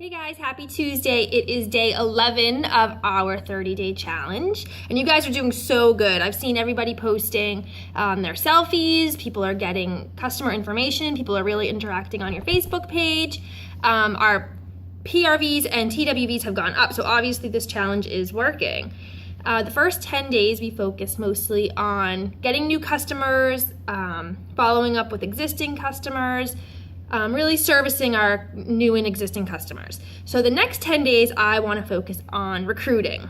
Hey guys, happy Tuesday. It is day 11 of our 30-day challenge, and you guys are doing so good. I've seen everybody posting their selfies, people are getting customer information, people are really interacting on your Facebook page. Our PRVs and TWVs have gone up, so obviously this challenge is working. The first 10 days we focused mostly on getting new customers, following up with existing customers, really servicing our new and existing customers. So the next 10 days, I want to focus on recruiting.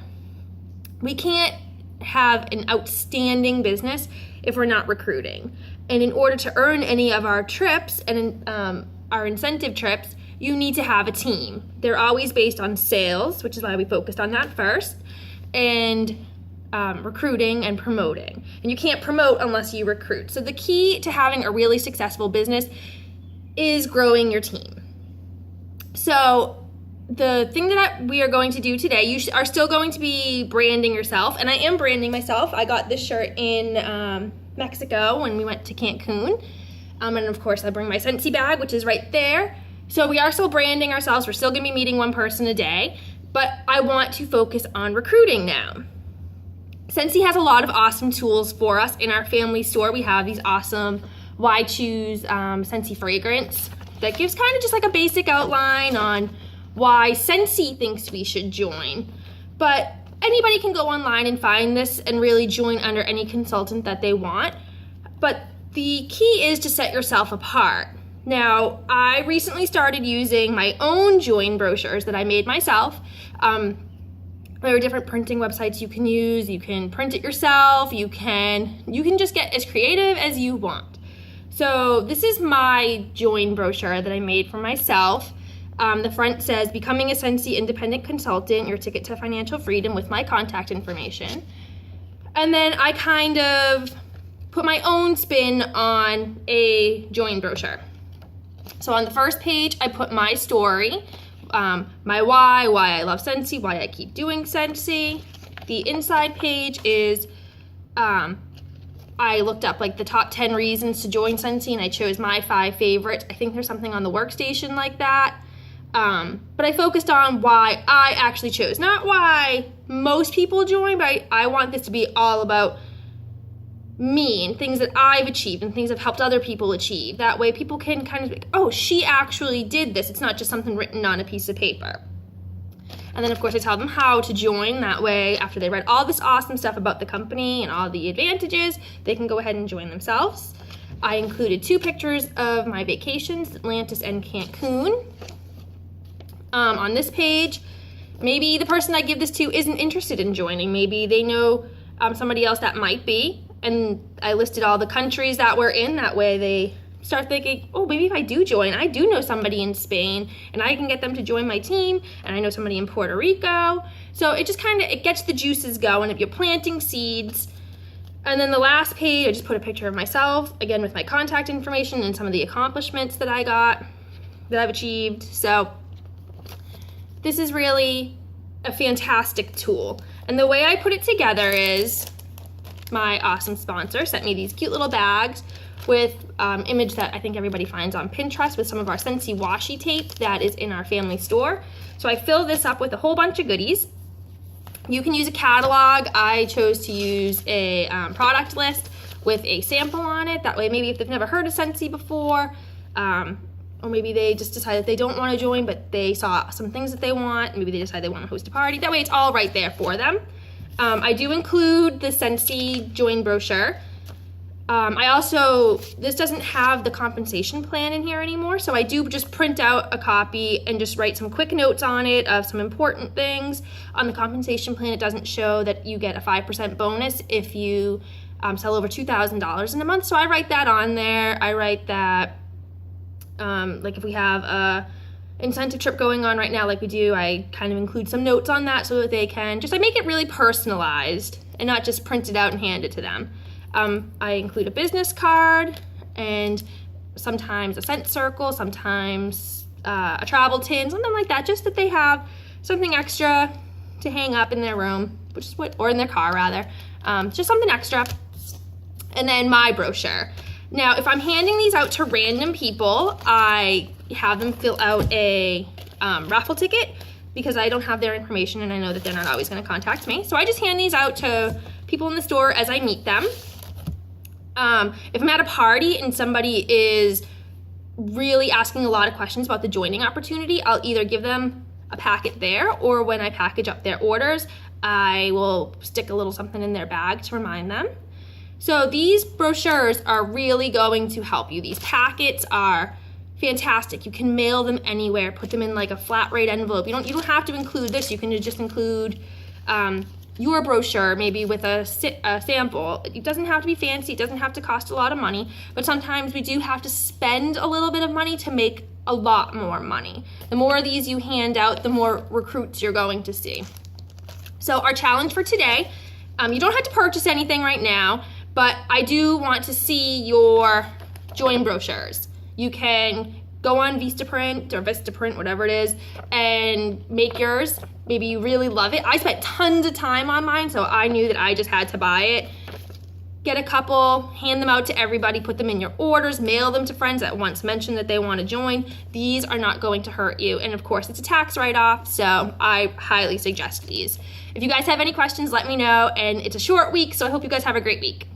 We can't have an outstanding business if we're not recruiting. And in order to earn any of our trips and our incentive trips, you need to have a team. They're always based on sales, which is why we focused on that first, and recruiting and promoting. And you can't promote unless you recruit. So the key to having a really successful business is growing your team. So the thing that we are going to do today, you are still going to be branding yourself, and I am branding myself. I got this shirt in Mexico when we went to Cancun, and of course I bring my Scentsy bag, which is right there. So we are still branding ourselves. We're still going to be meeting one person a day, but I want to focus on recruiting now. Scentsy has a lot of awesome tools for us. In our family store, we have these awesome Why Choose Scentsy fragrance that gives kind of just like a basic outline on why Scentsy thinks we should join. But anybody can go online and find this and really join under any consultant that they want. But the key is to set yourself apart. Now, I recently started using my own join brochures that I made myself. There are different printing websites you can use. You can print it yourself. You can just get as creative as you want. So this is my join brochure that I made for myself. The front says, "Becoming a Scentsy independent consultant, your ticket to financial freedom," with my contact information. And then I kind of put my own spin on a join brochure. So on the first page, I put my story, my why I love Scentsy, why I keep doing Scentsy. The inside page is, I looked up like the top 10 reasons to join Scentsy, and I chose my 5 favorites. I think there's something on the workstation like that. But I focused on why I actually chose, not why most people join, but I want this to be all about me and things that I've achieved and things I've helped other people achieve. That way people can kind of be like, oh, she actually did this. It's not just something written on a piece of paper. And then, of course, I tell them how to join. That way, after they read all this awesome stuff about the company and all the advantages, they can go ahead and join themselves. I included 2 pictures of my vacations, Atlantis and Cancun. On this page, maybe the person I give this to isn't interested in joining. Maybe they know somebody else that might be. And I listed all the countries that we're in. That way they start thinking, oh, maybe if I do join, I do know somebody in Spain and I can get them to join my team, and I know somebody in Puerto Rico. So it just kind of, it gets the juices going if you're planting seeds. And then the last page, I just put a picture of myself, again with my contact information and some of the accomplishments that I got, that I've achieved. So this is really a fantastic tool. And the way I put it together is my awesome sponsor sent me these cute little bags with image that I think everybody finds on Pinterest with some of our Scentsy washi tape that is in our family store. So I fill this up with a whole bunch of goodies. You can use a catalog. I chose to use a product list with a sample on it. That way maybe if they've never heard of Scentsy before, or maybe they just decide that they don't want to join, but they saw some things that they want. Maybe they decide they want to host a party. That way it's all right there for them. I do include the Scentsy join brochure. This doesn't have the compensation plan in here anymore, so I do just print out a copy and just write some quick notes on it of some important things. On the compensation plan, it doesn't show that you get a 5% bonus if you sell over $2,000 in a month, so I write that on there. I write that, like if we have a incentive trip going on right now like we do, I kind of include some notes on that so that they can I make it really personalized and not just print it out and hand it to them. I include a business card and sometimes a scent circle, sometimes a travel tin, something like that, just that they have something extra to hang up in their room, or in their car rather, just something extra. And then my brochure. Now, if I'm handing these out to random people, I have them fill out a raffle ticket because I don't have their information and I know that they're not always going to contact me. So I just hand these out to people in the store as I meet them. If I'm at a party and somebody is really asking a lot of questions about the joining opportunity, I'll either give them a packet there, or when I package up their orders, I will stick a little something in their bag to remind them. So these brochures are really going to help you. These packets are fantastic. You can mail them anywhere, put them in like a flat rate envelope. You don't have to include this. You can just include your brochure, maybe with a sample. It doesn't have to be fancy. It doesn't have to cost a lot of money, but sometimes we do have to spend a little bit of money to make a lot more money. The more of these you hand out, the more recruits you're going to see. So our challenge for today, you don't have to purchase anything right now, but I do want to see your join brochures. You can go on Vistaprint, whatever it is, and make yours. Maybe you really love it. I spent tons of time on mine, so I knew that I just had to buy it. Get a couple, hand them out to everybody, put them in your orders, mail them to friends that once mentioned that they want to join. These are not going to hurt you. And of course, it's a tax write-off, so I highly suggest these. If you guys have any questions, let me know. And it's a short week, so I hope you guys have a great week.